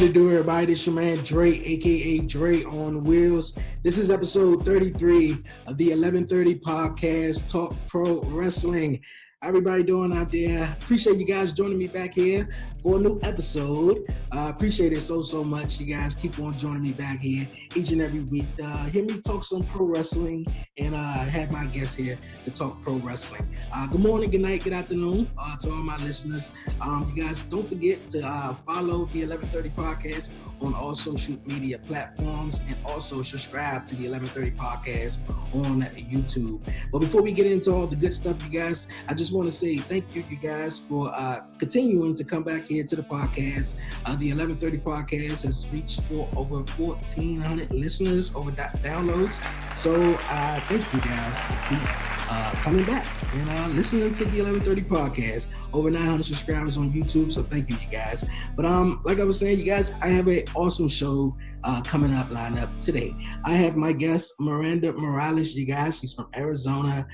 it do, everybody? This your man Dre, aka Dre on Wheels. This is episode 33 of the 1130 podcast, Talk Pro Wrestling. How everybody doing out there? Appreciate you guys joining me back here for a new episode. Appreciate it so much. You guys keep on joining me back here each and every week. Hear me talk some pro wrestling and have my guests here to talk pro wrestling. Good morning, good night, good afternoon to all my listeners. You guys don't forget to follow the 1130 podcast on all social media platforms and also subscribe to the 1130 podcast on YouTube. But before we get into all the good stuff, you guys, I just want to say thank you guys for continuing to come back here to the podcast. The 1130 podcast has reached for over 1,400 listeners, over downloads. So thank you guys to keep coming back and listening to the 1130 podcast. Over 900 subscribers on YouTube, so thank you guys. But like I was saying, you guys, I have an awesome show coming up, lined up today. I have my guest, Miranda Maroles, you guys. She's from Arizona.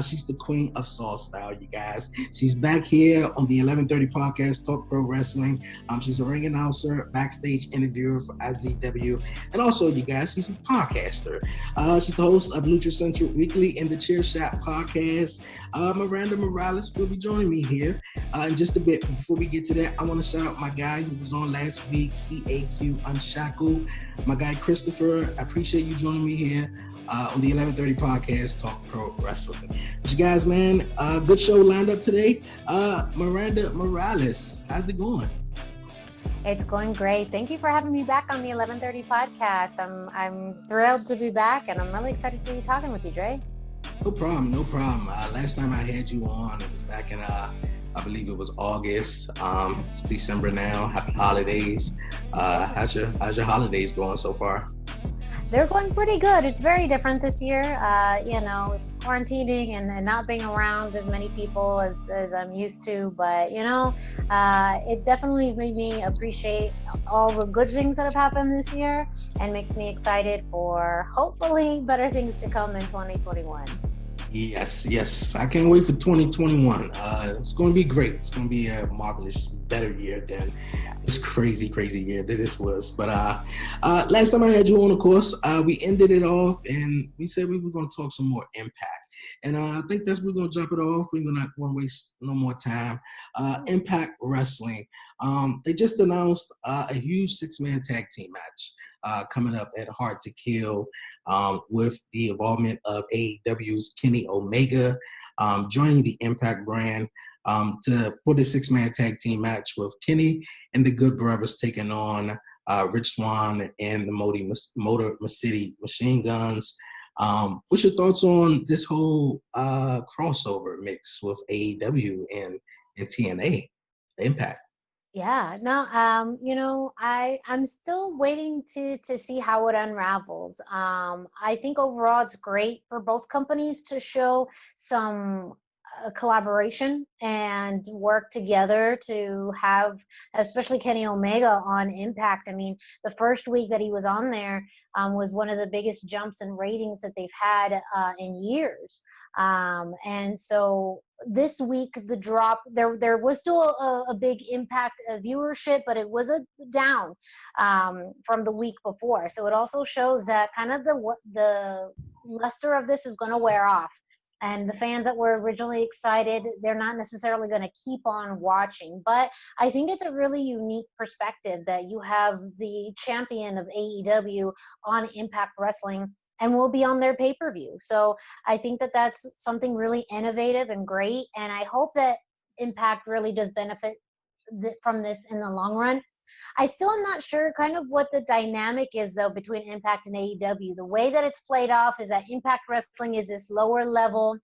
She's the queen of Soul Style, you guys. She's back here on the 1130 podcast, Talk Pro Wrestling. She's a ring announcer, backstage interviewer for IZW, and also, you guys, she's a podcaster. She's the host of Lucha Central Weekly and the Chair Shot podcast. Miranda Maroles will be joining me here in just a bit. Before we get to that, I want to shout out my guy who was on last week, CAQ Unshackled. My guy Christopher, I appreciate you joining me here on the 1130 podcast, Talk Pro Wrestling. But you guys, man, good show lined up today. Miranda Maroles, how's it going? It's going great. Thank you for having me back on the 1130 podcast. I'm thrilled to be back, and I'm really excited to be talking with you, Dre. No problem. Last time I had you on, it was back in, I believe it was August. It's December now. Happy holidays. How's your holidays going so far? They're going pretty good. It's very different this year, quarantining and not being around as many people as I'm used to. But, it definitely has made me appreciate all the good things that have happened this year and makes me excited for hopefully better things to come in 2021. Yes. I can't wait for 2021. It's going to be great. It's going to be a marvelous, better year than this crazy year that this was. But last time I had you on, of course, we ended it off and we said we were going to talk some more Impact. And I think that's we're going to jump it off. We're not going to waste no more time. Impact Wrestling. They just announced a huge 6-man tag team match coming up at Hard to Kill with the involvement of AEW's Kenny Omega joining the Impact brand for the 6-man tag team match with Kenny and the Good Brothers taking on Rich Swann and the Motor City Machine Guns. What's your thoughts on this whole crossover mix with AEW and TNA Impact? Yeah, no, I'm still waiting to see how it unravels. I think overall it's great for both companies to show some collaboration and work together to have, especially Kenny Omega on Impact. I mean, the first week that he was on there was one of the biggest jumps in ratings that they've had in years. And so this week, the drop, there was still a big Impact viewership, but it was a down from the week before. So it also shows that kind of the luster of this is going to wear off. And the fans that were originally excited, they're not necessarily going to keep on watching. But I think it's a really unique perspective that you have the champion of AEW on Impact Wrestling and will be on their pay-per-view. So I think that that's something really innovative and great. And I hope that Impact really does benefit from this in the long run. I still am not sure kind of what the dynamic is, though, between Impact and AEW. The way that it's played off is that Impact Wrestling is this lower level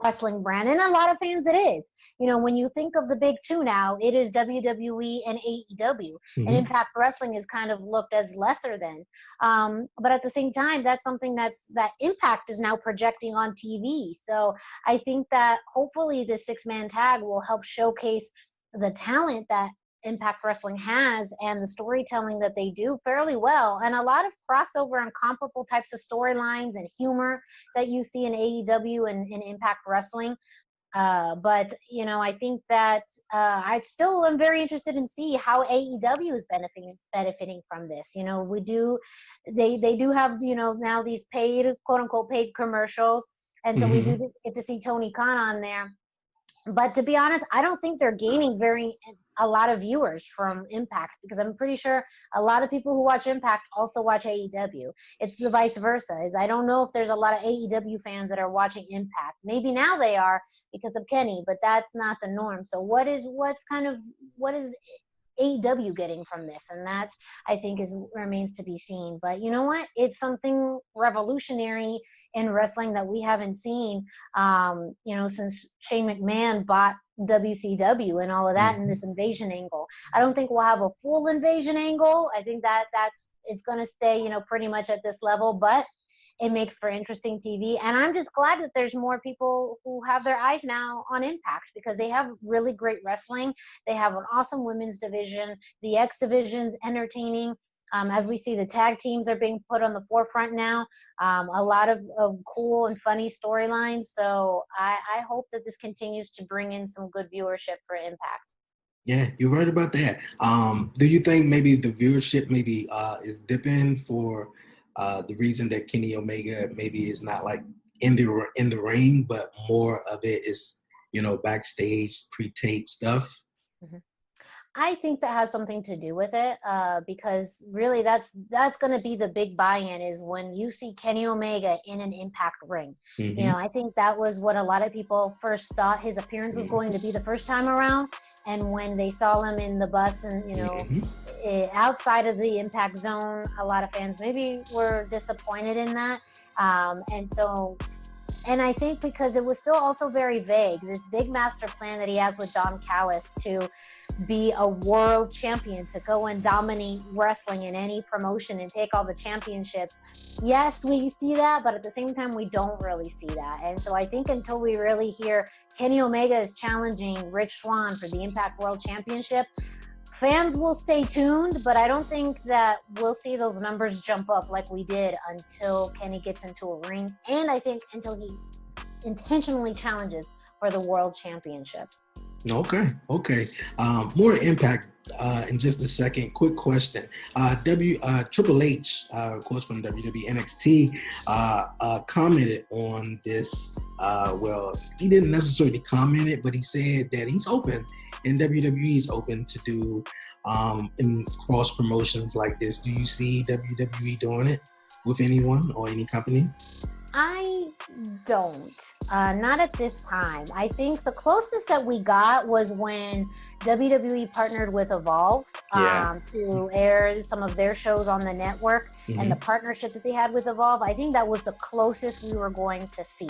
wrestling brand, and a lot of fans it is. When you think of the big two now, it is WWE and AEW, and Impact Wrestling is kind of looked as lesser than. But at the same time, that's something that Impact is now projecting on TV. So I think that hopefully the 6-man tag will help showcase the talent that Impact Wrestling has and the storytelling that they do fairly well, and a lot of crossover and comparable types of storylines and humor that you see in AEW and in Impact Wrestling. But I think that I still am very interested in see how AEW is benefiting from this. They do have now these paid, quote unquote, paid commercials, and so we do Mm-hmm. get to see Tony Khan on there. But to be honest, I don't think they're gaining a lot of viewers from Impact, because I'm pretty sure a lot of people who watch Impact also watch AEW. It's the vice versa. Is I don't know if there's a lot of AEW fans that are watching Impact. Maybe now they are because of Kenny, but that's not the norm. So what is AEW getting from this? And that's, I think, is remains to be seen. But you know what? It's something revolutionary in wrestling that we haven't seen, since Shane McMahon bought WCW and all of that, and Mm-hmm. this invasion angle. I don't think we'll have a full invasion angle. I think that's it's going to stay, pretty much at this level, but it makes for interesting TV. And I'm just glad that there's more people who have their eyes now on Impact, because they have really great wrestling. They have an awesome women's division. The X division's entertaining. As we see, the tag teams are being put on the forefront now. A lot of cool and funny storylines. So I hope that this continues to bring in some good viewership for Impact. Yeah, you're right about that. Do you think maybe the viewership maybe is dipping for the reason that Kenny Omega maybe is not like in the ring, but more of it is backstage pre-tape stuff? Mhm. I think that has something to do with it, because really that's going to be the big buy-in, is when you see Kenny Omega in an Impact ring. Mm-hmm. I think that was what a lot of people first thought his appearance was going to be the first time around. And when they saw him in the bus and, Mm-hmm. outside of the Impact zone, a lot of fans maybe were disappointed in that. And I think because it was still also very vague, this big master plan that he has with Don Callis to be a world champion, to go and dominate wrestling in any promotion and take all the championships. Yes, we see that, but at the same time, we don't really see that. And so I think until we really hear Kenny Omega is challenging Rich Swann for the Impact World Championship, fans will stay tuned, but I don't think that we'll see those numbers jump up like we did until Kenny gets into a ring, and I think until he intentionally challenges for the World Championship. Okay. More Impact in just a second. Quick question. Triple H, of course, from WWE NXT, commented on this. Well, he didn't necessarily comment it, but he said that he's open, and WWE is open to do in cross promotions like this. Do you see WWE doing it with anyone or any company? I don't. Not at this time. I think the closest that we got was when WWE partnered with Evolve Yeah. to air some of their shows on the network, and the partnership that they had with Evolve. I think that was the closest we were going to see.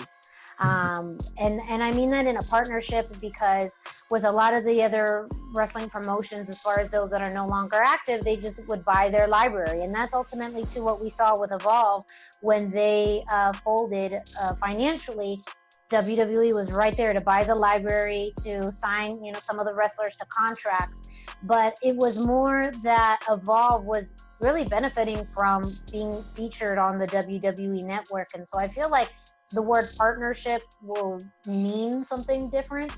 And I mean that in a partnership, because with a lot of the other wrestling promotions, as far as those that are no longer active, they just would buy their library. And that's ultimately to what we saw with Evolve when they folded financially. WWE was right there to buy the library, to sign, some of the wrestlers to contracts. But it was more that Evolve was really benefiting from being featured on the WWE network. And so I feel like the word partnership will mean something different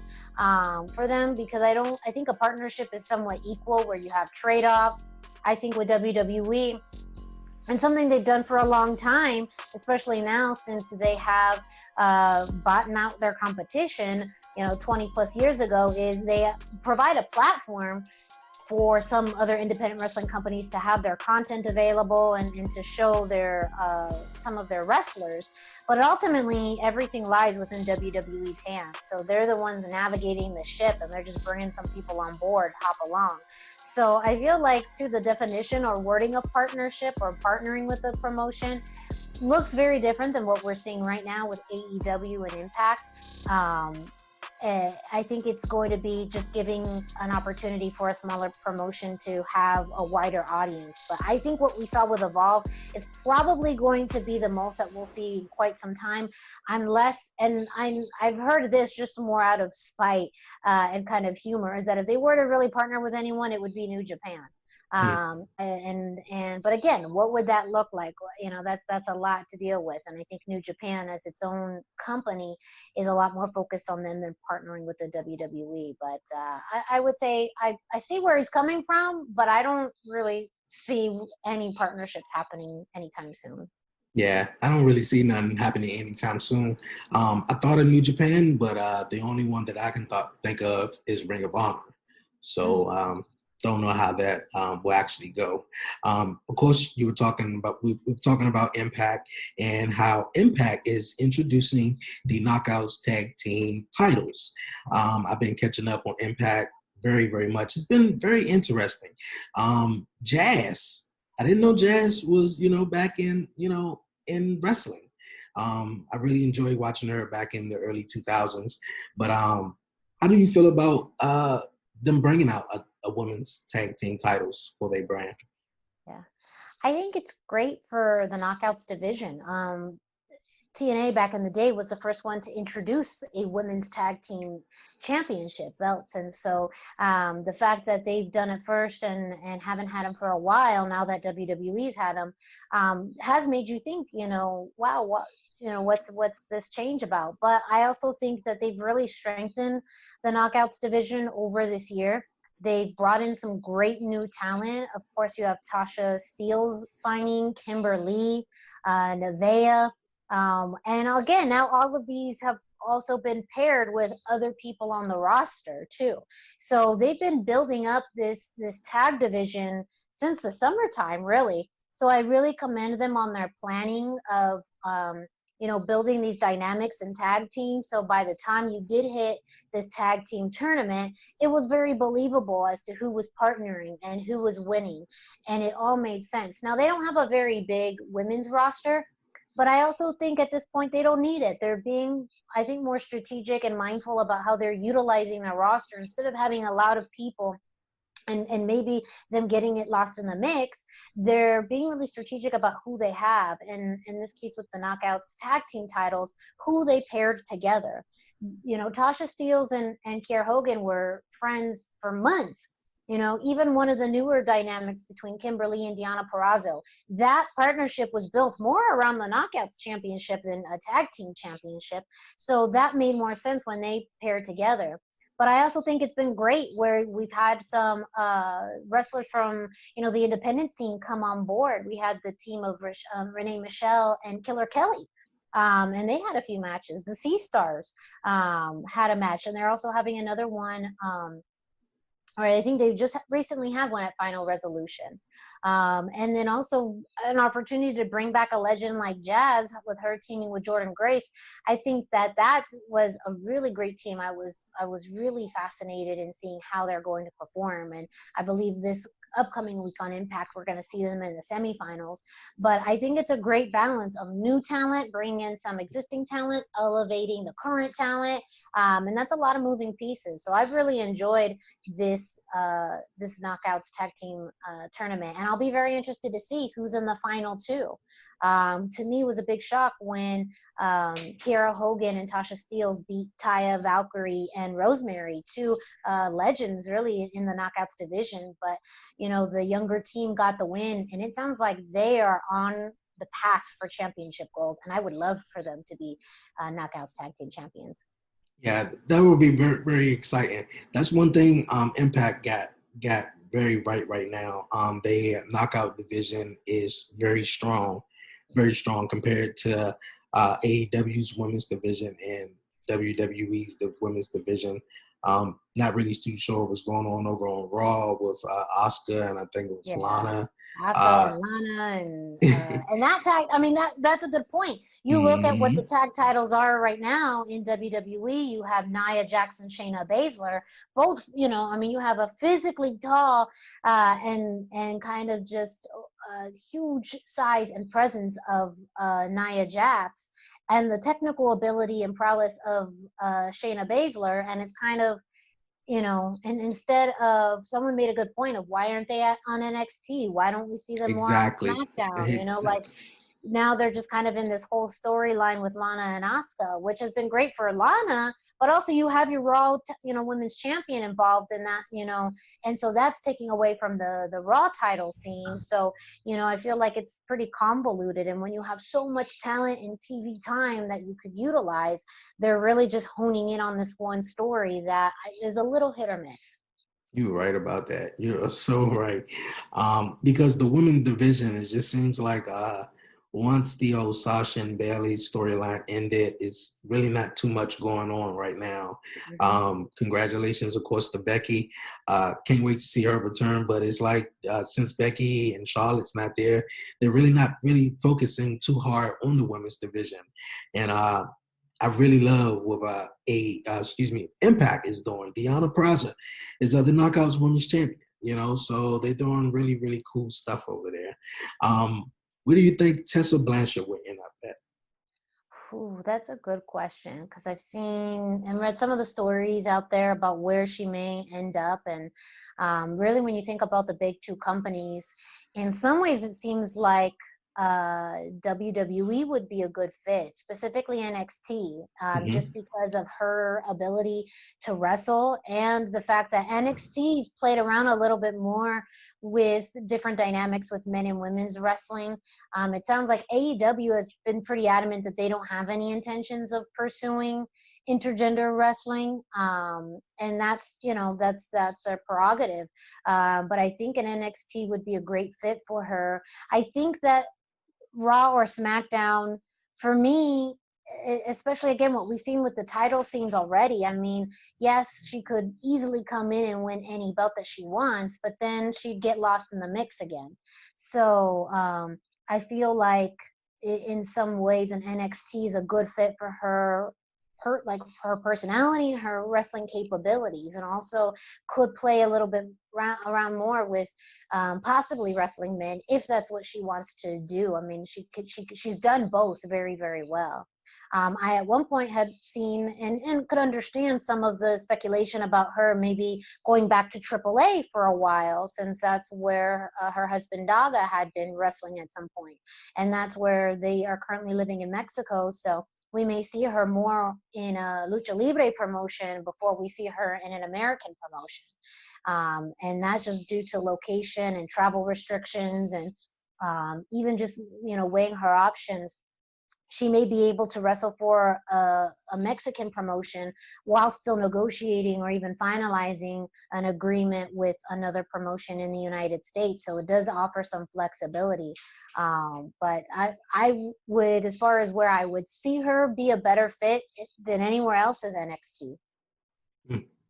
for them, because I think a partnership is somewhat equal, where you have trade-offs. I think with WWE, and something they've done for a long time, especially now since they have bought out their competition, 20 plus years ago, is they provide a platform for some other independent wrestling companies to have their content available and to show their some of their wrestlers. But ultimately, everything lies within WWE's hands. So they're the ones navigating the ship, and they're just bringing some people on board, hop along. So I feel like, to the definition or wording of partnership or partnering with a promotion, looks very different than what we're seeing right now with AEW and Impact. I think it's going to be just giving an opportunity for a smaller promotion to have a wider audience. But I think what we saw with Evolve is probably going to be the most that we'll see in quite some time, unless, and I've heard this just more out of spite and kind of humor, is that if they were to really partner with anyone, it would be New Japan. Mhm. But again, what would that look like? That's a lot to deal with, and I think New Japan as its own company is a lot more focused on them than partnering with the WWE. But I would say I see where he's coming from, but I don't really see any partnerships happening anytime soon. Yeah, I don't really see nothing happening anytime soon. I thought of New Japan, but the only one that I can think of is Ring of Honor. Mm. So don't know how that will actually go. Of course, we were talking about Impact and how Impact is introducing the Knockouts Tag Team titles. I've been catching up on Impact very, very much. It's been very interesting. Jazz. I didn't know Jazz was, back in wrestling. I really enjoyed watching her back in the early 2000s. But how do you feel about them bringing out a women's tag team titles for their brand? Yeah, I think it's great for the Knockouts division. TNA back in the day was the first one to introduce a women's tag team championship belts. And so the fact that they've done it first and haven't had them for a while, now that WWE's had them, has made you think, wow, what's this change about? But I also think that they've really strengthened the Knockouts division over this year. They've brought in some great new talent. Of course, you have Tasha Steele's signing, Kimberly, Nevaeh. And again, now all of these have also been paired with other people on the roster too. So they've been building up this tag division since the summertime, really. So I really commend them on their planning of building these dynamics and tag teams. So by the time you did hit this tag team tournament, it was very believable as to who was partnering and who was winning, and it all made sense. Now they don't have a very big women's roster, but I also think at this point they don't need it. They're being, I think, more strategic and mindful about how they're utilizing their roster instead of having a lot of people and maybe them getting it lost in the mix. They're being really strategic about who they have. And in this case with the Knockouts tag team titles, who they paired together. Tasha Steeles and Kiera Hogan were friends for months. Even one of the newer dynamics between Kimberly and Deonna Purrazzo, that partnership was built more around the Knockouts championship than a tag team championship. So that made more sense when they paired together. But I also think it's been great where we've had some wrestlers from, the independent scene come on board. We had the team of Renee Michelle and Killer Kelly. And they had a few matches. The Sea Stars had a match, and they're also having another one. Or I think they just recently had one at Final Resolution. And then also an opportunity to bring back a legend like Jazz with her teaming with Jordan Grace. I think that was a really great team. I was really fascinated in seeing how they're going to perform. And I believe this upcoming week on Impact, we're going to see them in the semifinals. But I think it's a great balance of new talent, bringing in some existing talent, elevating the current talent. And that's a lot of moving pieces. So I've really enjoyed this Knockouts tag team tournament, and I'll be very interested to see who's in the final two. To me, it was a big shock when Kiera Hogan and Tasha Steeles beat Taya Valkyrie and Rosemary, two legends really in the Knockouts division. But the younger team got the win, and it sounds like they are on the path for championship gold, and I would love for them to be Knockouts tag team champions. Yeah, that would be very, very exciting. That's one thing Impact got very right now. Their knockout division is very strong compared to AEW's women's division and WWE's the women's division. Not really too sure what's going on over on Raw with Asuka and I think it was Yeah. Lana. Asuka and Lana and that tag. I mean that's a good point. You look at what the Mhm. tag titles are right now in WWE. You have Nia Jackson, Shayna Baszler. Both, you have a physically tall and kind of just huge size and presence of Nia Jax, and the technical ability and prowess of Shayna Baszler, and it's kind of and instead of, someone made a good point of why aren't they on NXT? Why don't we see them more on Exactly. SmackDown? Exactly. now they're just kind of in this whole storyline with Lana and Asuka, which has been great for Lana, but also you have your Raw, women's champion involved in that, and so that's taking away from the Raw title scene. So, I feel like it's pretty convoluted. And when you have so much talent and TV time that you could utilize, they're really just honing in on this one story that is a little hit or miss. You're right about that. You're so right. Because the women division, it just seems like once the old Sasha and Bailey storyline ended, it's really not too much going on right now. Mhm. Congratulations, of course, to Becky. Can't wait to see her return. But it's like since Becky and Charlotte's not there, they're really not really focusing too hard on the women's division. And I really love what Impact is doing. Deanna Praza is the Knockouts Women's Champion. So they're doing really, really cool stuff over there. Where do you think Tessa Blanchard will end up at? Ooh, that's a good question, because I've seen and read some of the stories out there about where she may end up. And really, when you think about the big two companies, in some ways it seems like WWE would be a good fit, specifically NXT, just Mm-hmm. because of her ability to wrestle and the fact that NXT's played around a little bit more with different dynamics with men and women's wrestling. It sounds like AEW has been pretty adamant that they don't have any intentions of pursuing intergender wrestling, and that's their prerogative. But I think an NXT would be a great fit for her. I think that Raw or SmackDown, for me, especially again what we've seen with the title scenes already. I mean, yes, she could easily come in and win any belt that she wants, but then she'd get lost in the mix again. So I feel like in some ways an NXT is a good fit for her personality and her wrestling capabilities, and also could play a little bit around more with possibly wrestling men if that's what she wants to do. I mean, she's done both very, very well. I at one point had seen and could understand some of the speculation about her maybe going back to AAA for a while, since that's where her husband Daga had been wrestling at some point, and that's where they are currently living in Mexico. So we may see her more in a lucha libre promotion before we see her in an American promotion. And that's just due to location and travel restrictions, and even just weighing her options. She may be able to wrestle for a Mexican promotion while still negotiating or even finalizing an agreement with another promotion in the United States. So it does offer some flexibility. But I would, as far as where I would see her be a better fit than anywhere else, is NXT.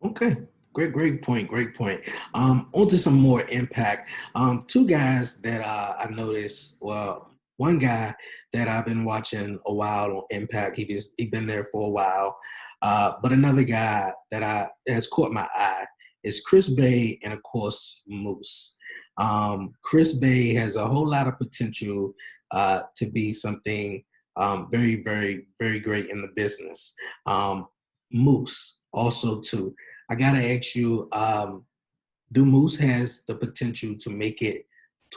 Okay. Great point. Great point. On to some more Impact. Two guys that I noticed. Well, one guy that I've been watching a while on Impact. He been there for a while. But another guy that has caught my eye is Chris Bay and of course Moose. Chris Bay has a whole lot of potential to be something very, very, very great in the business. Moose also too. I gotta ask you, do Moose has the potential to make it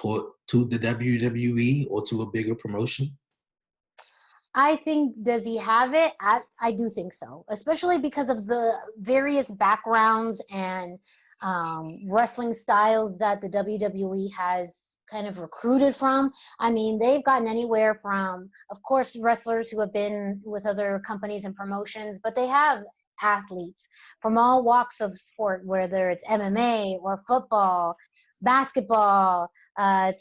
to the WWE or to a bigger promotion? I think, does he have it? I do think so, especially because of the various backgrounds and wrestling styles that the WWE has kind of recruited from. I mean, they've gotten anywhere from, of course, wrestlers who have been with other companies and promotions, but they have athletes from all walks of sport, whether it's MMA or football, basketball,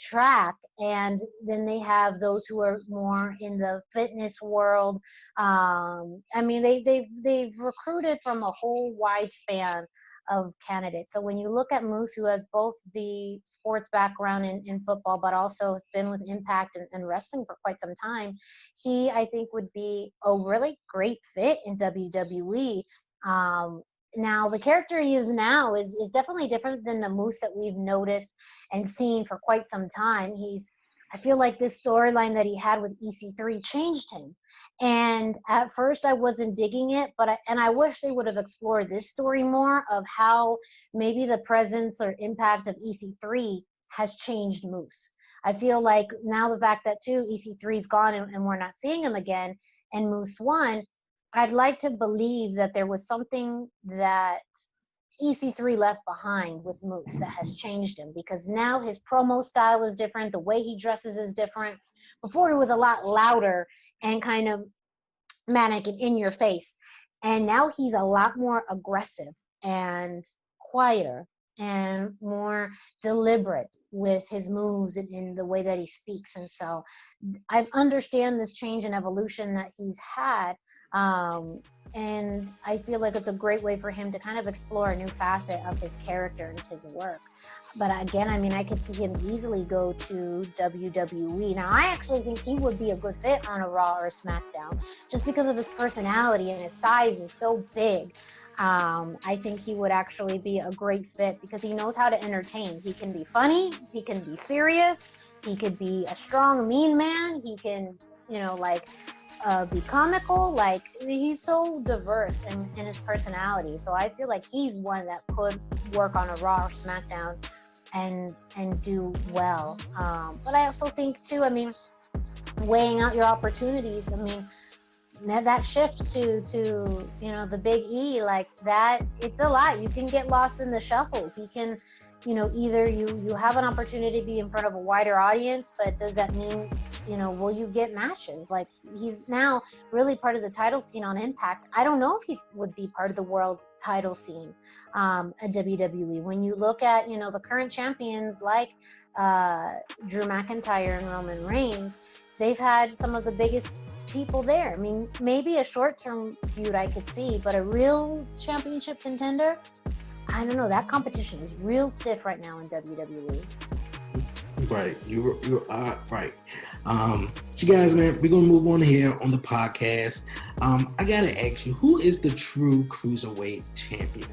track, and then they have those who are more in the fitness world. I mean, they've recruited from a whole wide span of candidates. So when you look at Moose, who has both the sports background in football, but also has been with Impact and wrestling for quite some time, he, I think, would be a really great fit in WWE. Um, Now, the character he is now is definitely different than the Moose that we've noticed and seen for quite some time. I feel like this storyline that he had with EC3 changed him. And at first I wasn't digging it, I wish they would have explored this story more, of how maybe the presence or impact of EC3 has changed Moose. I feel like now the fact that too EC3's gone and we're not seeing him again, and Moose won, I'd like to believe that there was something that EC3 left behind with Moose that has changed him, because now his promo style is different. The way he dresses is different. Before, he was a lot louder and kind of manic and in your face. And now he's a lot more aggressive and quieter and more deliberate with his moves and in the way that he speaks. And so I understand this change and evolution that he's had. And I feel like it's a great way for him to kind of explore a new facet of his character and his work. But again, I mean, I could see him easily go to WWE. Now, I actually think he would be a good fit on a Raw or a SmackDown, just because of his personality and his size is so big. I think he would actually be a great fit because he knows how to entertain. He can be funny, he can be serious, he could be a strong, mean man, he can, be comical. Like, he's so diverse in his personality. So I feel like he's one that could work on a Raw or SmackDown and do well. But I also think too, I mean, weighing out your opportunities, I mean, that shift to the Big E, like that, it's a lot. You can get lost in the shuffle. He can, either you have an opportunity to be in front of a wider audience, but does that mean, will you get matches? Like, he's now really part of the title scene on Impact. I don't know if he would be part of the world title scene at WWE. When you look at, the current champions like Drew McIntyre and Roman Reigns, they've had some of the biggest people there. I mean, maybe a short-term feud I could see, but a real championship contender, I don't know. That competition is real stiff right now in WWE. Right, you are right. You guys, man, we're gonna move on here on the podcast. I gotta ask you, who is the true cruiserweight champion?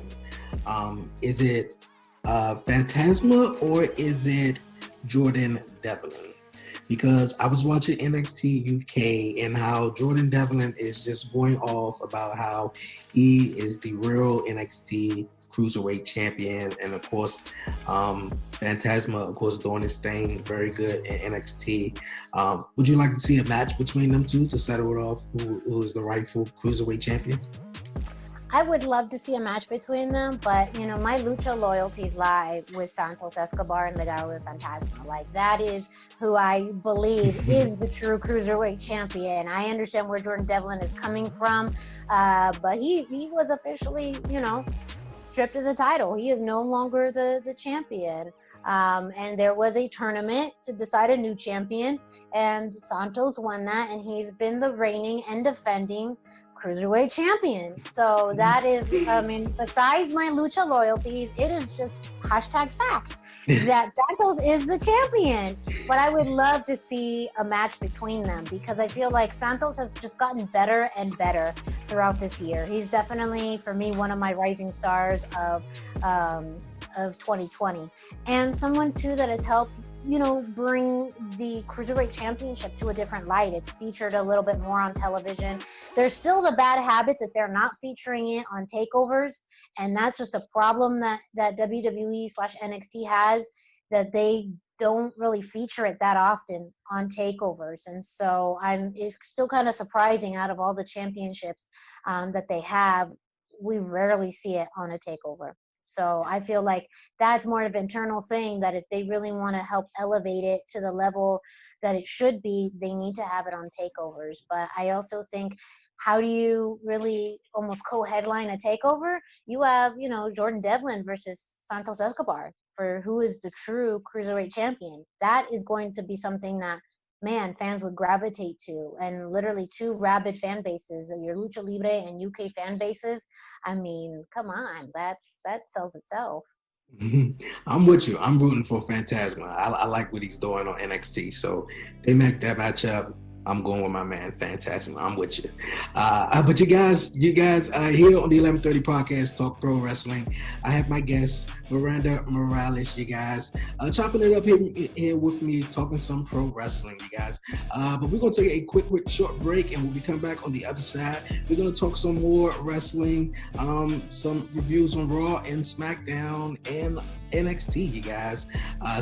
Is it Phantasma or is it Jordan Devlin? Because I was watching NXT UK and how Jordan Devlin is just going off about how he is the real NXT Cruiserweight champion, and of course, Phantasma, of course, doing his thing very good in NXT. Would you like to see a match between them two to settle it off? Who is the rightful Cruiserweight champion? I would love to see a match between them, but my lucha loyalties lie with Santos Escobar and Legado del Fantasma. Like, that is who I believe is the true cruiserweight champion. I understand where Jordan Devlin is coming from, but he was officially, stripped of the title. He is no longer the champion. And there was a tournament to decide a new champion, and Santos won that, and he's been the reigning and defending cruiserweight champion. So that is, I mean, besides my lucha loyalties, it is just #fact that Santos is the champion. But I would love to see a match between them, because I feel like Santos has just gotten better and better throughout this year. He's definitely, for me, one of my rising stars of 2020, and someone too that has helped bring the Cruiserweight Championship to a different light. It's featured a little bit more on television. There's still the bad habit that they're not featuring it on takeovers, and that's just a problem that WWE/NXT has, that they don't really feature it that often on takeovers. And so it's still kind of surprising, out of all the championships that they have, we rarely see it on a takeover. So I feel like that's more of an internal thing, that if they really want to help elevate it to the level that it should be, they need to have it on takeovers. But I also think, how do you really almost co-headline a takeover? You have, Jordan Devlin versus Santos Escobar for who is the true cruiserweight champion. That is going to be something that, man, fans would gravitate to, and literally two rabid fan bases, your Lucha Libre and UK fan bases. I mean, come on, that sells itself. I'm with you. I'm rooting for Phantasma. I like what he's doing on NXT. So they make that match up. I'm going with my man Phantasma. I'm with you. But you guys here on the 1130 podcast, Talk Pro Wrestling. I have my guest, Miranda Maroles, you guys. Chopping it up here with me, talking some pro wrestling, you guys. But we're going to take a quick short break, and when we come back on the other side, we're going to talk some more wrestling, some reviews on Raw and SmackDown, and NXT, you guys.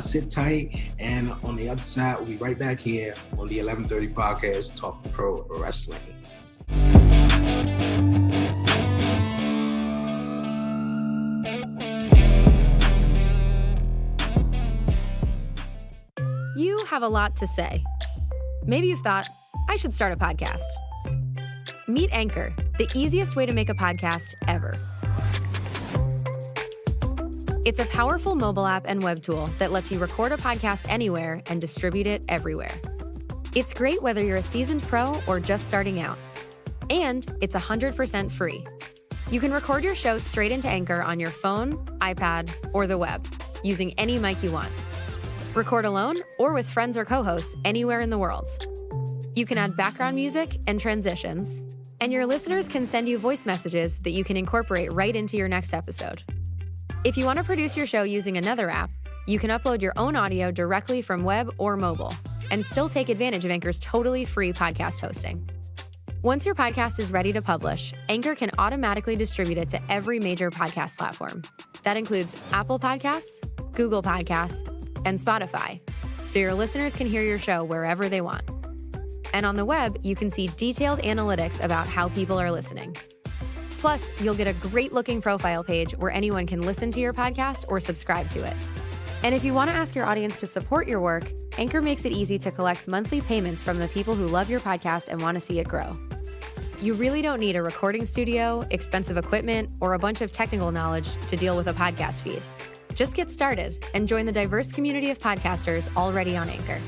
Sit tight, and on the other side, we'll be right back here on the 1130 podcast, Talk Pro Wrestling. You have a lot to say. Maybe you've thought, I should start a podcast. Meet Anchor, the easiest way to make a podcast ever. It's a powerful mobile app and web tool that lets you record a podcast anywhere and distribute it everywhere. It's great whether you're a seasoned pro or just starting out. And it's 100% free. You can record your show straight into Anchor on your phone, iPad, or the web, using any mic you want. Record alone or with friends or co-hosts anywhere in the world. You can add background music and transitions, and your listeners can send you voice messages that you can incorporate right into your next episode. If you want to produce your show using another app, you can upload your own audio directly from web or mobile, and still take advantage of Anchor's totally free podcast hosting. Once your podcast is ready to publish, Anchor can automatically distribute it to every major podcast platform. That includes Apple Podcasts, Google Podcasts, and Spotify, so your listeners can hear your show wherever they want. And on the web, you can see detailed analytics about how people are listening. Plus, you'll get a great-looking profile page where anyone can listen to your podcast or subscribe to it. And if you want to ask your audience to support your work, Anchor makes it easy to collect monthly payments from the people who love your podcast and want to see it grow. You really don't need a recording studio, expensive equipment, or a bunch of technical knowledge to deal with a podcast feed. Just get started and join the diverse community of podcasters already on Anchor.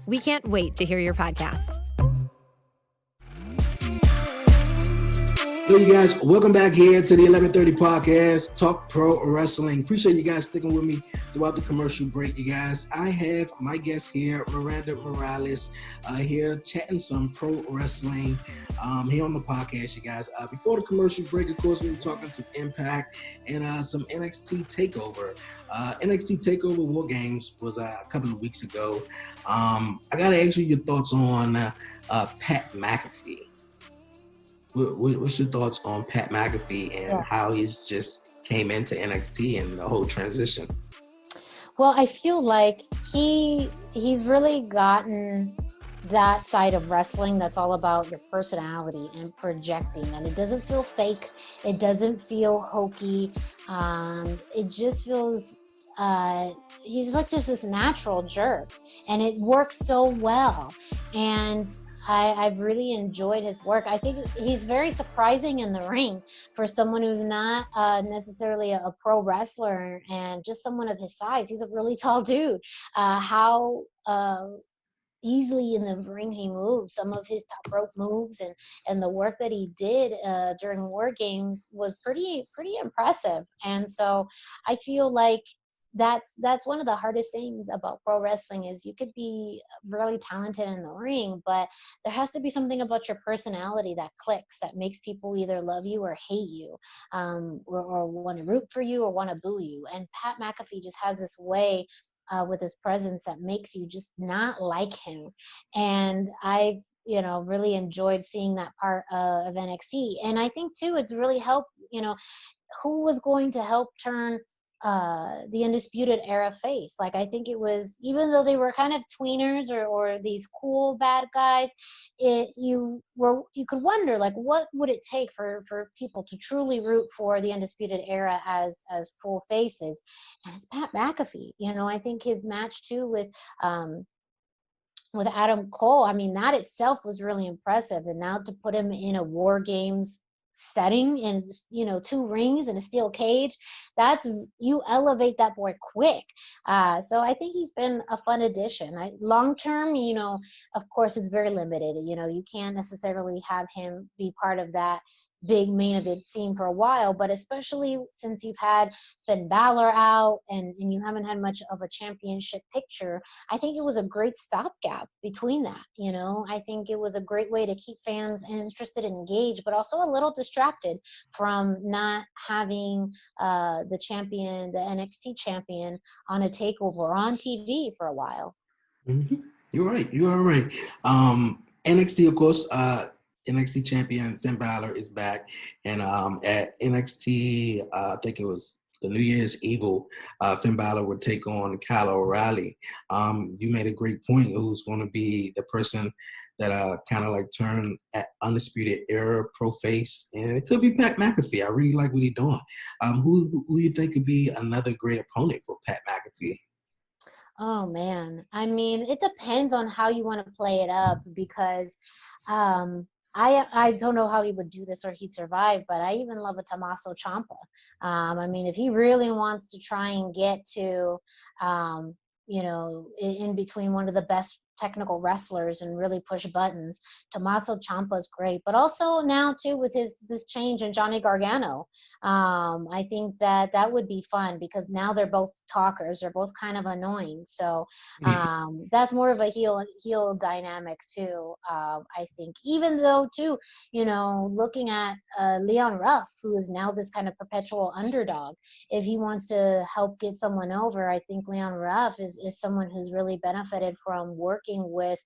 We can't wait to hear your podcast. Hey, you guys, welcome back here to the 1130 podcast, Talk Pro Wrestling. Appreciate you guys sticking with me throughout the commercial break, you guys. I have my guest here, Miranda Maroles, here chatting some pro wrestling here on the podcast, you guys. Before the commercial break, of course, we were talking some Impact and some NXT TakeOver. NXT TakeOver War Games was a couple of weeks ago. I got to ask you your thoughts on Pat McAfee. What's your thoughts on Pat McAfee and how he's just came into NXT and the whole transition? Well, I feel like he's really gotten that side of wrestling that's all about your personality and projecting, and it doesn't feel fake. It doesn't feel hokey. It just feels he's like just this natural jerk, and it works so well. And I've really enjoyed his work. I think he's very surprising in the ring for someone who's not necessarily a pro wrestler and just someone of his size. He's a really tall dude. How easily in the ring he moves, some of his top rope moves and the work that he did during War Games was pretty impressive. And so I feel like that's one of the hardest things about pro wrestling is you could be really talented in the ring, but there has to be something about your personality that clicks, that makes people either love you or hate you, or want to root for you or want to boo you. And Pat McAfee just has this way with his presence that makes you just not like him. And I've really enjoyed seeing that part of NXT. And I think too it's really helped, who was going to help turn the Undisputed Era face. Like, I think it was, even though they were kind of tweeners or these cool bad guys, you could wonder, like, what would it take for people to truly root for the Undisputed Era as full faces? And it's Pat McAfee. I think his match too with Adam Cole, I mean, that itself was really impressive. And now to put him in a War Games setting and 2 rings and a steel cage, you elevate that boy quick. So I think he's been a fun addition. Long term, of course it's very limited. You can't necessarily have him be part of that big main event scene for a while, but especially since you've had Finn Balor out and you haven't had much of a championship picture, I think it was a great stopgap between that. I think it was a great way to keep fans interested and engaged, but also a little distracted from not having the champion, the NXT champion, on a takeover on TV for a while. Mm-hmm. You're right. You are right. NXT, of course, NXT champion Finn Balor is back, and at NXT, I think it was the New Year's Evil, Finn Balor would take on Kyle O'Reilly. You made a great point. Who's going to be the person that kind of like turn at Undisputed Era pro face? And it could be Pat McAfee. I really like what he's doing. Who you think could be another great opponent for Pat McAfee? Oh man, I mean, it depends on how you want to play it up because I don't know how he would do this or he'd survive, but I even love a Tommaso Ciampa. I mean, if he really wants to try and get to, in between one of the best technical wrestlers and really push buttons, Tommaso Ciampa is great. But also now too with this change in Johnny Gargano, I think that would be fun because now they're both talkers. They're both kind of annoying. So that's more of a heel dynamic too. I think even though too, looking at Leon Ruff, who is now this kind of perpetual underdog, if he wants to help get someone over, I think Leon Ruff is someone who's really benefited from working with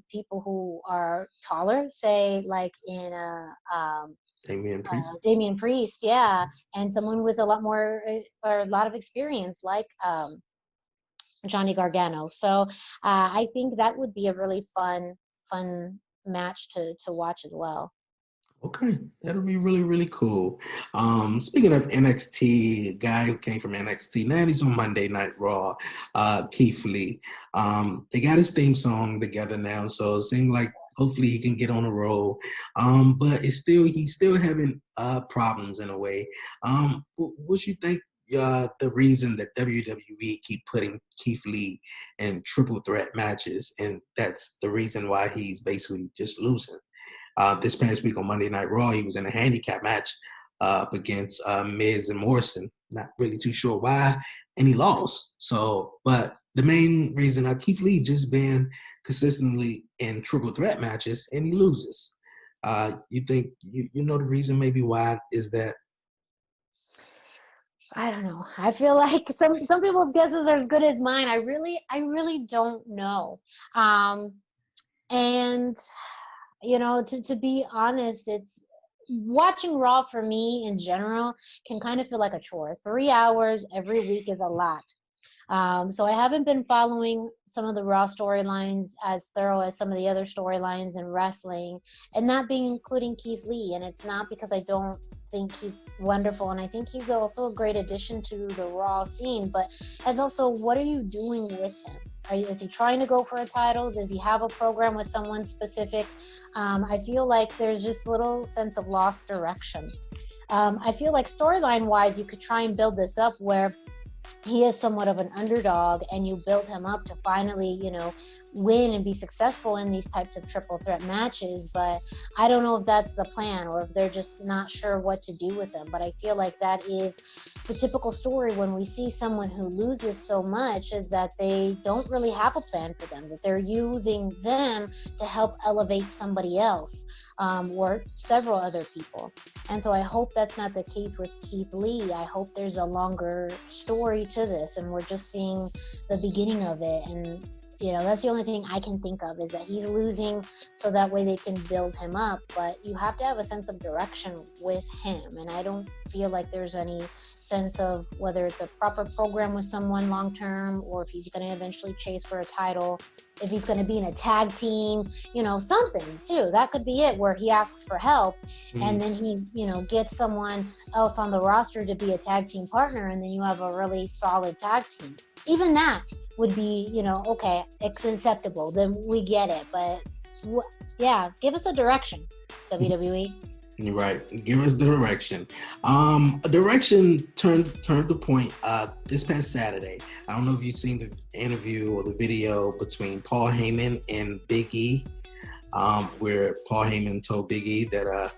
people who are taller, say like in Damian Priest, yeah, and someone with a lot more or a lot of experience like Johnny Gargano. So I think that would be a really fun match to watch as well. Okay, that'll be really, really cool. Speaking of NXT, a guy who came from NXT, now he's on Monday Night Raw, Keith Lee. They got his theme song together now, so it seems like hopefully he can get on a roll. But he's still having problems in a way. What you think the reason that WWE keep putting Keith Lee in triple threat matches, and that's the reason why he's basically just losing? This past week on Monday Night Raw, he was in a handicap match against Miz and Morrison. Not really too sure why, and he lost. So, but the main reason Keith Lee just been consistently in triple threat matches, and he loses. You think you know the reason maybe why is that? I don't know. I feel like some people's guesses are as good as mine. I really don't know. And to be honest, it's watching Raw for me in general can kind of feel like a chore. 3 hours every week is a lot. So I haven't been following some of the Raw storylines as thorough as some of the other storylines in wrestling, and that being including Keith Lee. And it's not because I don't think he's wonderful, and I think he's also a great addition to the Raw scene, but as also, what are you doing with him? Is he trying to go for a title? Does he have a program with someone specific? I feel like there's just a little sense of lost direction. I feel like storyline-wise, you could try and build this up where he is somewhat of an underdog and you build him up to finally, win and be successful in these types of triple threat matches. But I don't know if that's the plan or if they're just not sure what to do with him. But I feel like that is the typical story when we see someone who loses so much, is that they don't really have a plan for them, that they're using them to help elevate somebody else. Or several other people. And so I hope that's not the case with Keith Lee. I hope there's a longer story to this and we're just seeing the beginning of it. And that's the only thing I can think of, is that he's losing so that way they can build him up. But you have to have a sense of direction with him. And I don't feel like there's any sense of whether it's a proper program with someone long term, or if he's going to eventually chase for a title, if he's going to be in a tag team, something too. That could be it, where he asks for help and then he, gets someone else on the roster to be a tag team partner, and then you have a really solid tag team. Even that would be, okay, it's acceptable, then we get it. But give us a direction, WWE. You're right. Give us the direction. A direction turned the point this past Saturday. I don't know if you've seen the interview or the video between Paul Heyman and Big E, where Paul Heyman told Big E that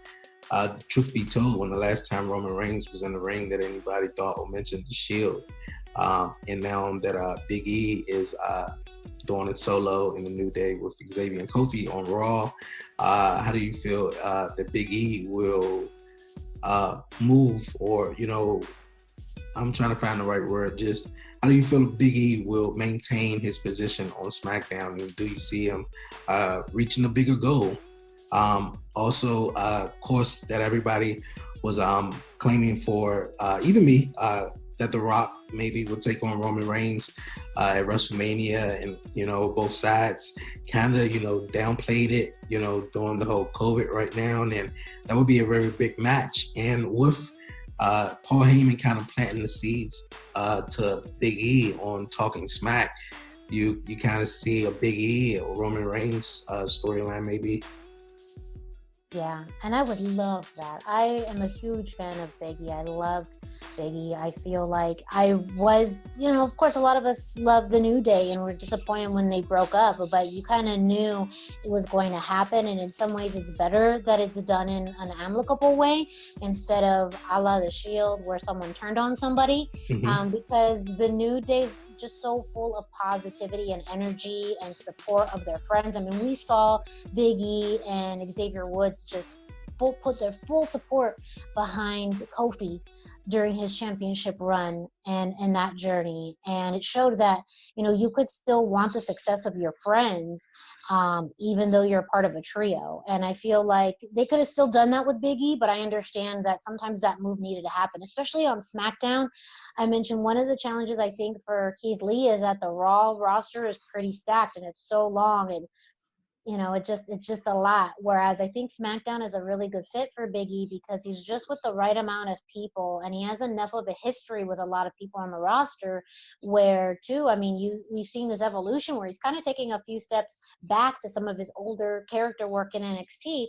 the truth be told, when the last time Roman Reigns was in the ring, that anybody thought or mentioned the Shield. And now that Big E is doing it solo in the New Day with Xavier and Kofi on Raw, how do you feel that Big E will move, or I'm trying to find the right word, just how do you feel Big E will maintain his position on SmackDown, and do you see him reaching a bigger goal? Also, of course, that everybody was claiming for even me that The Rock maybe would take on Roman Reigns at WrestleMania, and both sides kind of downplayed it during the whole COVID right now, and that would be a very big match. And with Paul Heyman kind of planting the seeds to Big E on Talking Smack, you kind of see a Big E or Roman Reigns storyline maybe. Yeah, and I would love that. I am a huge fan of Biggie. I love Biggie. I feel like I was, of course, a lot of us love the New Day and were disappointed when they broke up, but you kind of knew it was going to happen. And in some ways, it's better that it's done in an amicable way instead of a la The Shield, where someone turned on somebody. Because the New Day's just so full of positivity and energy and support of their friends. I mean, we saw Big E and Xavier Woods just put their full support behind Kofi during his championship run and that journey. And it showed that, you could still want the success of your friends, even though you're part of a trio. And I feel like they could have still done that with Big E, but I understand that sometimes that move needed to happen, especially on SmackDown. I mentioned one of the challenges I think for Keith Lee is that the Raw roster is pretty stacked and it's so long, and it's just a lot. Whereas I think SmackDown is a really good fit for Big E because he's just with the right amount of people, and he has enough of a history with a lot of people on the roster where, too, I mean, we've seen this evolution where he's kind of taking a few steps back to some of his older character work in NXT.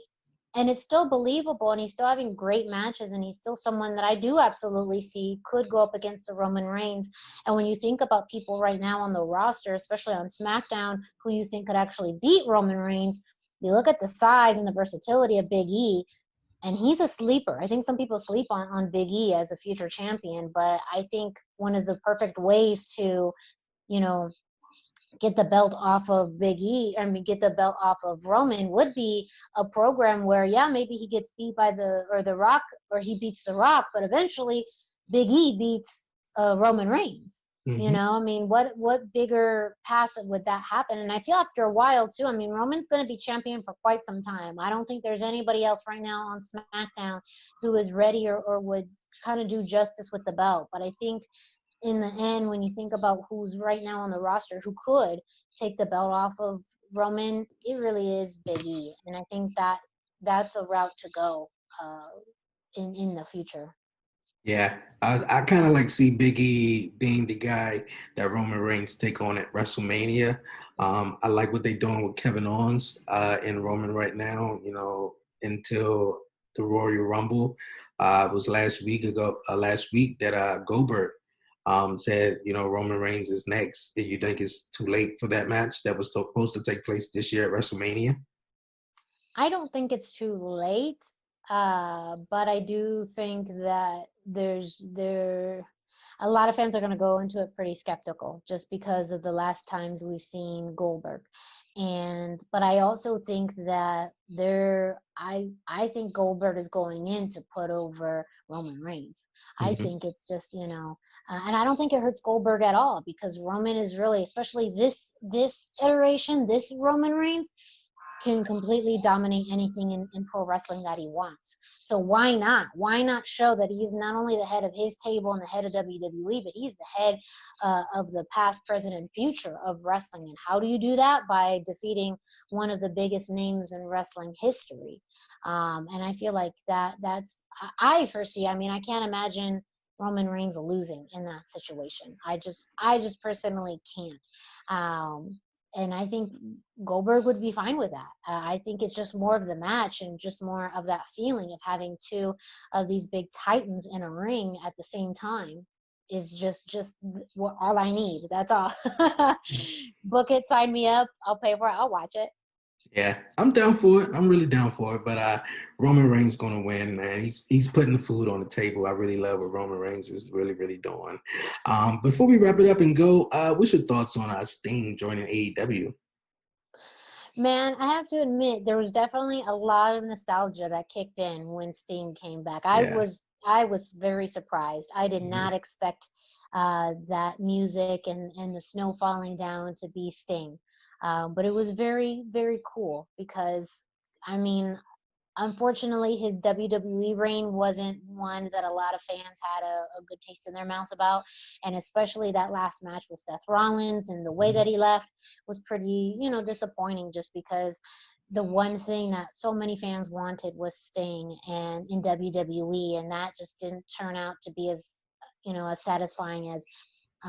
And it's still believable, and he's still having great matches, and he's still someone that I do absolutely see could go up against the Roman Reigns. And when you think about people right now on the roster, especially on SmackDown, who you think could actually beat Roman Reigns, you look at the size and the versatility of Big E, and he's a sleeper. I think some people sleep on Big E as a future champion, but I think one of the perfect ways to, get the belt off of Big E, get the belt off of Roman would be a program where, yeah, maybe he gets beat by the Rock, or he beats the Rock, but eventually Big E beats Roman Reigns. I mean, what bigger pass would that happen? And I feel after a while too, I mean, Roman's going to be champion for quite some time. I don't think there's anybody else right now on SmackDown who is ready or would kind of do justice with the belt. But I think in the end, when you think about who's right now on the roster who could take the belt off of Roman, it really is Big E. And I think that's a route to go in the future. Yeah, I kind of like see Big E being the guy that Roman Reigns take on at WrestleMania. I like what they're doing with Kevin Owens and Roman right now, until the Royal Rumble. It was last week that Goldberg said, Roman Reigns is next. Do you think it's too late for that match that was supposed to take place this year at WrestleMania? I don't think it's too late, but I do think that a lot of fans are going to go into it pretty skeptical just because of the last times we've seen Goldberg. But I also think that I think Goldberg is going in to put over Roman Reigns. I think it's just, and I don't think it hurts Goldberg at all, because Roman is really, especially this iteration, this Roman Reigns can completely dominate anything in pro wrestling that he wants. So why not? Why not show that he's not only the head of his table and the head of WWE, but he's the head of the past, present, and future of wrestling. And how do you do that? By defeating one of the biggest names in wrestling history. And I feel like I foresee, I mean, I can't imagine Roman Reigns losing in that situation. I just personally can't. And I think Goldberg would be fine with that. I think it's just more of the match and just more of that feeling of having two of these big titans in a ring at the same time is just what all I need. That's all. Book it, sign me up. I'll pay for it. I'll watch it. Yeah, I'm down for it. I'm really down for it. But Roman Reigns gonna win, man. He's putting the food on the table. I really love what Roman Reigns is really, really doing. Before we wrap it up and go, what's your thoughts on Sting joining AEW? Man, I have to admit, there was definitely a lot of nostalgia that kicked in when Sting came back. Yeah. I was very surprised. I did not expect that music and the snow falling down to be Sting. But it was very, very cool because, I mean, Unfortunately, his WWE reign wasn't one that a lot of fans had a good taste in their mouths about. And especially that last match with Seth Rollins and the way that he left was pretty, disappointing, just because the one thing that so many fans wanted was Sting and in WWE, and that just didn't turn out to be as satisfying as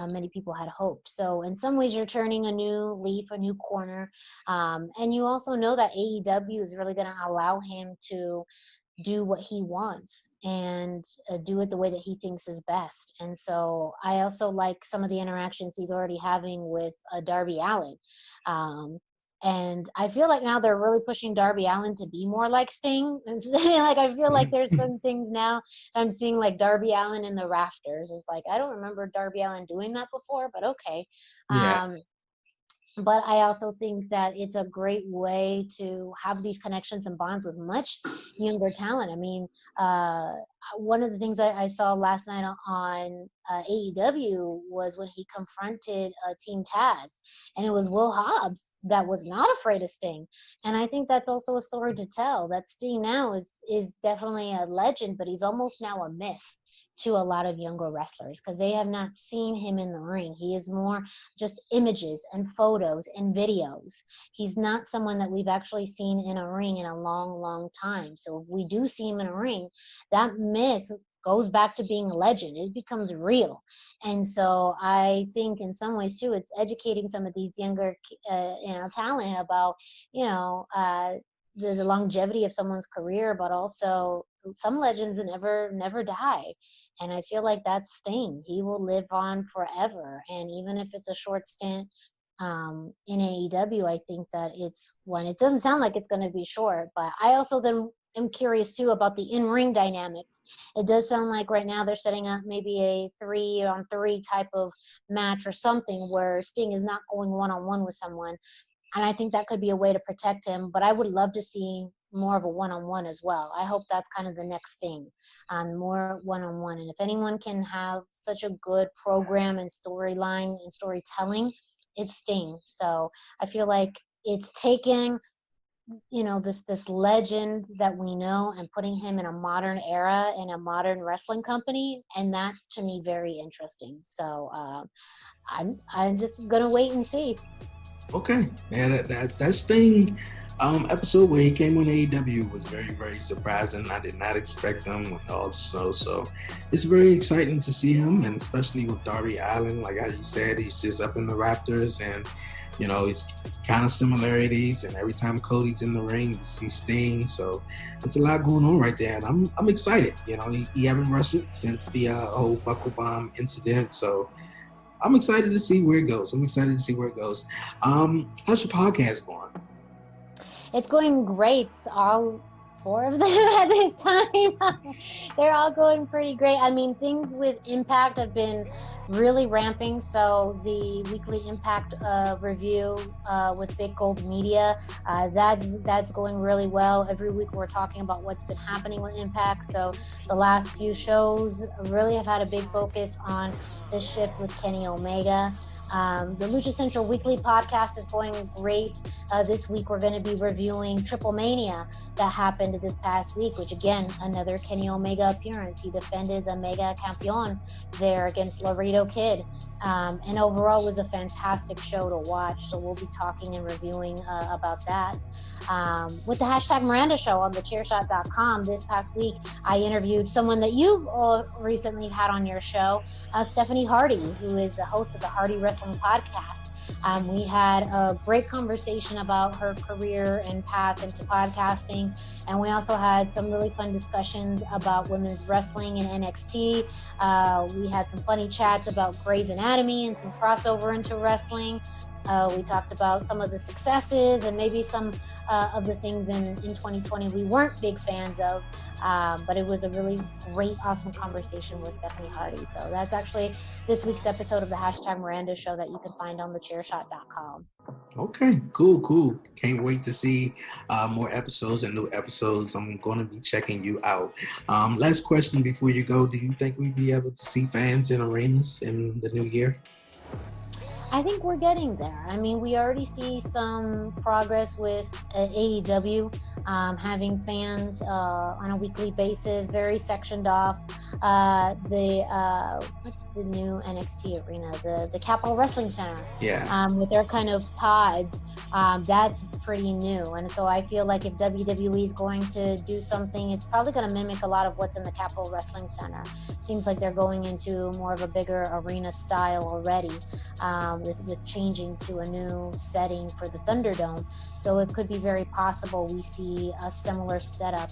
many people had hoped. So in some ways, you're turning a new leaf, a new corner, and you also know that AEW is really going to allow him to do what he wants and do it the way that he thinks is best. And so I also like some of the interactions he's already having with Darby Allin. And I feel like now they're really pushing Darby Allin to be more like Sting. And so, like, I feel like there's some things now I'm seeing, like Darby Allin in the rafters. It's like, I don't remember Darby Allin doing that before, but okay. Yeah. But I also think that it's a great way to have these connections and bonds with much younger talent. I mean, one of the things I saw last night on AEW was when he confronted Team Taz, and it was Will Hobbs that was not afraid of Sting. And I think that's also a story to tell, that Sting now is definitely a legend, but he's almost now a myth to a lot of younger wrestlers because they have not seen him in the ring. He is more just images and photos and videos. He's not someone that we've actually seen in a ring in a long, long time. So if we do see him in a ring, that myth goes back to being a legend. It becomes real. And so I think in some ways too, it's educating some of these younger talent about, the longevity of someone's career, but also some legends that never die. And I feel like that's Sting. He will live on forever. And even if it's a short stint in AEW, I think that it's one. It doesn't sound like it's going to be short, but I also then am curious too about the in-ring dynamics. It does sound like right now they're setting up maybe a 3-on-3 type of match or something where Sting is not going one-on-one with someone. And I think that could be a way to protect him. But I would love to see more of a one-on-one as well. I hope that's kind of the next thing, more one-on-one. And if anyone can have such a good program and storyline and storytelling, it's Sting. So I feel like it's taking, this legend that we know and putting him in a modern era in a modern wrestling company. And that's, to me, very interesting. So I'm just going to wait and see. Okay, yeah, that Sting episode where he came on AEW was very, very surprising. I did not expect him also, so it's very exciting to see him, and especially with Darby Allin, like how you said, he's just up in the Raptors, and it's kind of similarities. And every time Cody's in the ring, you see Sting, so it's a lot going on right there, and I'm excited. He haven't wrestled since the whole buckle bomb incident, so I'm excited to see where it goes. How's your podcast going? It's going great. All 4 of them at this time. They're all going pretty great. I mean, things with Impact have been really ramping. So the weekly Impact review with Big Gold Media, that's going really well. Every week we're talking about what's been happening with Impact. So the last few shows really have had a big focus on this shift with Kenny Omega. The Lucha Central Weekly podcast is going great. This week we're going to be reviewing Triple Mania that happened this past week, which again, another Kenny Omega appearance. He defended the Mega Campeon there against Laredo Kid. And overall was a fantastic show to watch. So we'll be talking and reviewing about that. With the hashtag Miranda show on thechairshot.com this past week, I interviewed someone that you recently had on your show, Stephanie Hardy, who is the host of the Hardy Wrestling Podcast. We had a great conversation about her career and path into podcasting. And we also had some really fun discussions about women's wrestling and NXT. We had some funny chats about Grey's Anatomy and some crossover into wrestling. We talked about some of the successes and maybe some of the things in 2020 we weren't big fans of. But it was a really great, awesome conversation with Stephanie Hardy. So that's actually this week's episode of the hashtag Miranda show that you can find on thechairshot.com. Okay, cool. Can't wait to see more episodes and new episodes. I'm going to be checking you out. Last question before you go. Do you think we'd be able to see fans in arenas in the new year? I think we're getting there. I mean, we already see some progress with AEW having fans on a weekly basis, very sectioned off. What's the new NXT arena? The Capitol Wrestling Center. Yeah. With their kind of pods. That's pretty new. And so I feel like if WWE is going to do something, it's probably going to mimic a lot of what's in the Capitol Wrestling Center. Seems like they're going into more of a bigger arena style already, with changing to a new setting for the Thunderdome. So it could be very possible we see a similar setup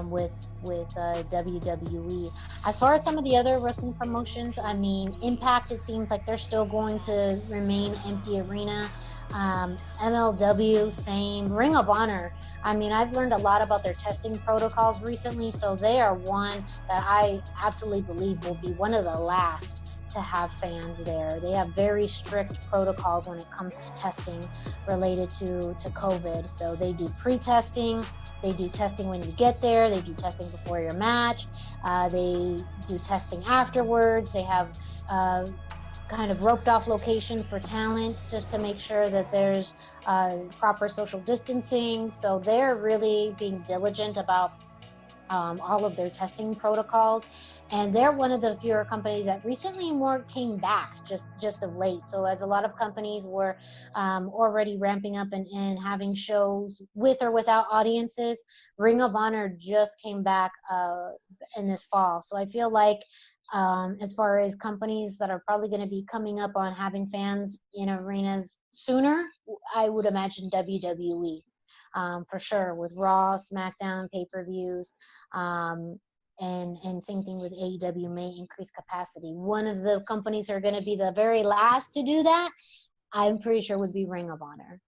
with WWE. As far as some of the other wrestling promotions, I mean, Impact, it seems like they're still going to remain empty arena. MLW, same. Ring of Honor, I mean, I've learned a lot about their testing protocols recently, so they are one that I absolutely believe will be one of the last to have fans there. They have very strict protocols when it comes to testing related to COVID. So they do pre-testing, they do testing when you get there, they do testing before your match, they do testing afterwards. They have kind of roped off locations for talent just to make sure that there's proper social distancing. So they're really being diligent about all of their testing protocols, and they're one of the fewer companies that recently more came back just of late. So as a lot of companies were already ramping up and having shows with or without audiences, Ring of Honor just came back in this fall. So I feel like as far as companies that are probably going to be coming up on having fans in arenas sooner, I would imagine WWE. For sure, with Raw, SmackDown, pay-per-views, and same thing with AEW may increase capacity. One of the companies who are going to be the very last to do that, I'm pretty sure would be Ring of Honor.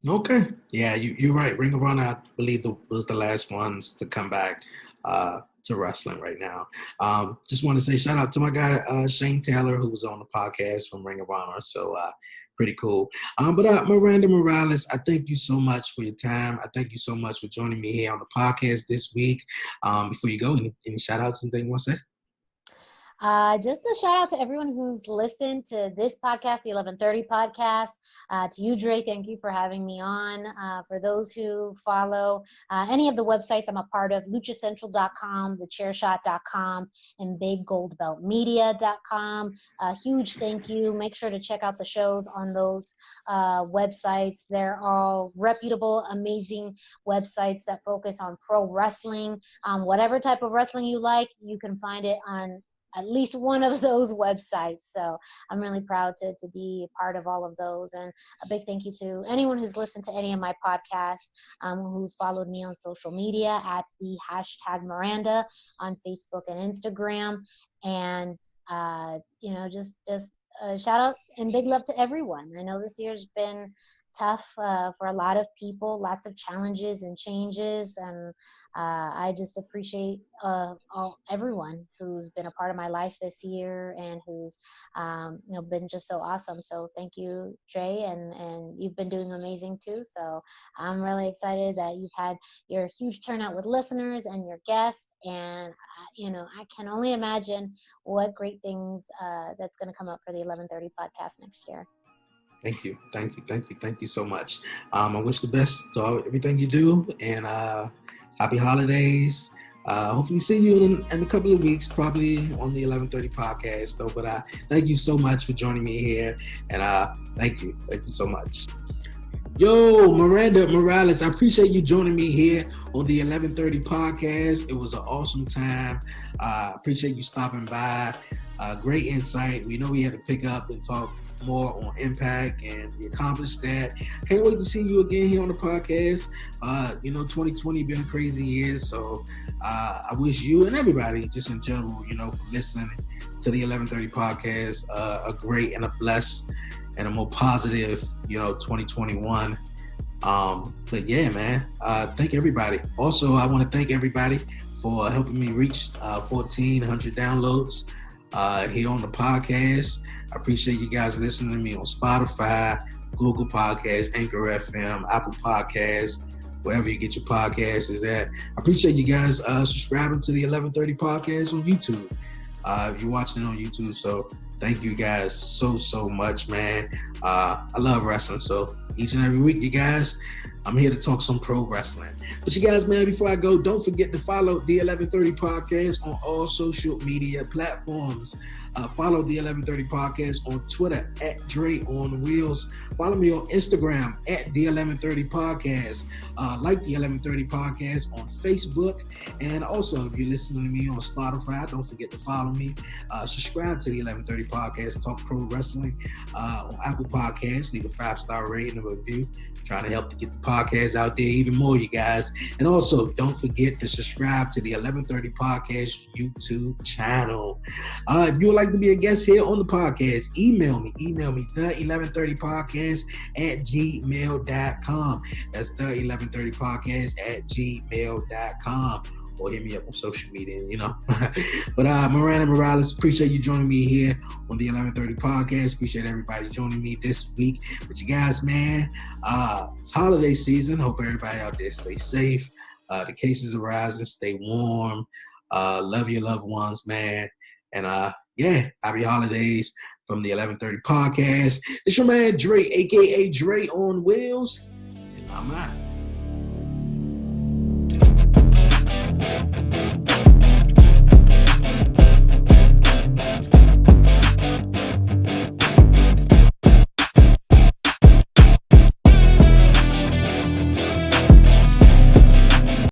Okay. Yeah, you're right. Ring of Honor, I believe, was the last ones to come back to wrestling right now. Just want to say shout out to my guy, Shane Taylor, who was on the podcast from Ring of Honor. So pretty cool. But Miranda Morales, I thank you so much for your time. I thank you so much for joining me here on the podcast this week. Before you go, any shout outs and things you want to say? Just a shout out to everyone who's listened to this podcast, the 1130 podcast. To you, Dre, thank you for having me on. For those who follow any of the websites I'm a part of, luchacentral.com, thechairshot.com, and biggoldbeltmedia.com. Huge thank you. Make sure to check out the shows on those websites. They're all reputable, amazing websites that focus on pro wrestling. Whatever type of wrestling you like, you can find it on at least one of those websites. So I'm really proud to be part of all of those. And a big thank you to anyone who's listened to any of my podcasts, who's followed me on social media at the hashtag Miranda on Facebook and Instagram. And, just shout out and big love to everyone. I know this year's been tough for a lot of people, lots of challenges and changes, and I just appreciate everyone who's been a part of my life this year and who's been just so awesome. So thank you, Jay, and you've been doing amazing too. So I'm really excited that you've had your huge turnout with listeners and your guests, and I can only imagine what great things that's going to come up for the 1130 podcast next year. Thank you so much. I wish the best to everything you do, and happy holidays. Hopefully see you in a couple of weeks, probably on the 1130 podcast though. But thank you so much for joining me here, and thank you so much. Yo, Miranda Morales, I appreciate you joining me here on the 1130 podcast. It was an awesome time. I appreciate you stopping by. Great insight. We know we had to pick up and talk more on Impact, and we accomplished that. Can't wait to see you again here on the podcast. 2020 been a crazy year, so I wish you and everybody just in general, for listening to the 1130 podcast, a great and a blessed and a more positive, 2021. But yeah, man, thank everybody. Also, I want to thank everybody for helping me reach 1,400 downloads here on the podcast. I appreciate you guys listening to me on Spotify, Google Podcasts, Anchor FM, Apple Podcasts, wherever you get your podcasts is at. I appreciate you guys subscribing to the 1130 podcast on YouTube. If you're watching it on YouTube, so Thank you guys so much, man. I love wrestling, so each and every week, you guys, I'm here to talk some pro wrestling. But you guys, man, before I go, don't forget to follow the 1130 Podcast on all social media platforms. Follow the 1130 Podcast on Twitter at Dreonwheels. Follow me on Instagram at the 1130 Podcast. Like the 1130 Podcast on Facebook. And also, if you're listening to me on Spotify, don't forget to follow me. Subscribe to the 1130 Podcast, Talk Pro Wrestling on Apple Podcasts. Leave a 5-star rating and review. Trying to help to get the podcast out there even more, you guys. And also, don't forget to subscribe to the 1130 Podcast YouTube channel. If you would like to be a guest here on the podcast, email me the 1130 Podcast at gmail.com. That's the 1130 Podcast at gmail.com. Or hit me up on social media, you know. But Miranda Maroles, appreciate you joining me here on the 1130 Podcast. Appreciate everybody joining me this week. But you guys, man, it's holiday season. Hope everybody out there stay safe. The cases are rising. Stay warm. Love your loved ones, man. And happy holidays from the 1130 Podcast. It's your man Dre, aka Dre on Wheels. And I'm out.